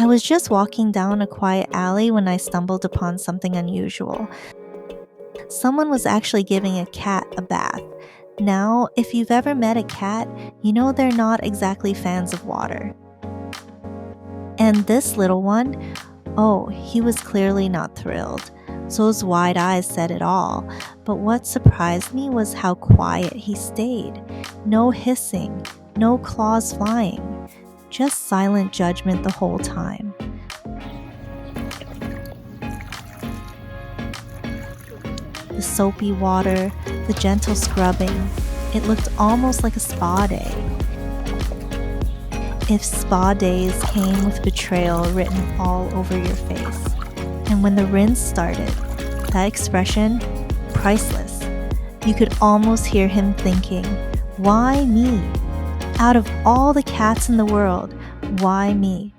I was just walking down a quiet alley when I stumbled upon something unusual. Someone was actually giving a cat a bath. Now, if you've ever met a cat, you know they're not exactly fans of water. And this little one, oh, he was clearly not thrilled. So his wide eyes said it all. But what surprised me was how quiet he stayed. No hissing, no claws flying, just silent judgment the whole time. The soapy water, the gentle scrubbing, it looked almost like a spa day. If spa days came with betrayal written all over your face. And when the rinse started, that expression, priceless. You could almost hear him thinking, why me? Out of all the cats in the world, why me?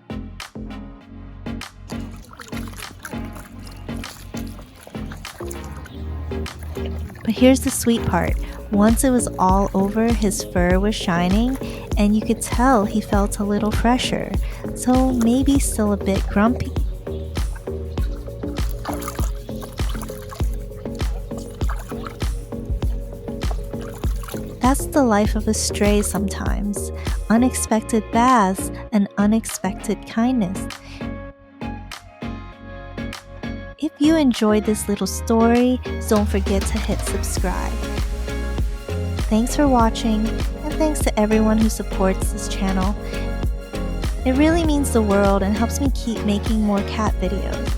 But here's the sweet part. Once it was all over, his fur was shining, and you could tell he felt a little fresher, so maybe still a bit grumpy. That's the life of a stray sometimes. Unexpected baths and unexpected kindness. If you enjoyed this little story, don't forget to hit subscribe. Thanks for watching, and thanks to everyone who supports this channel. It really means the world and helps me keep making more cat videos.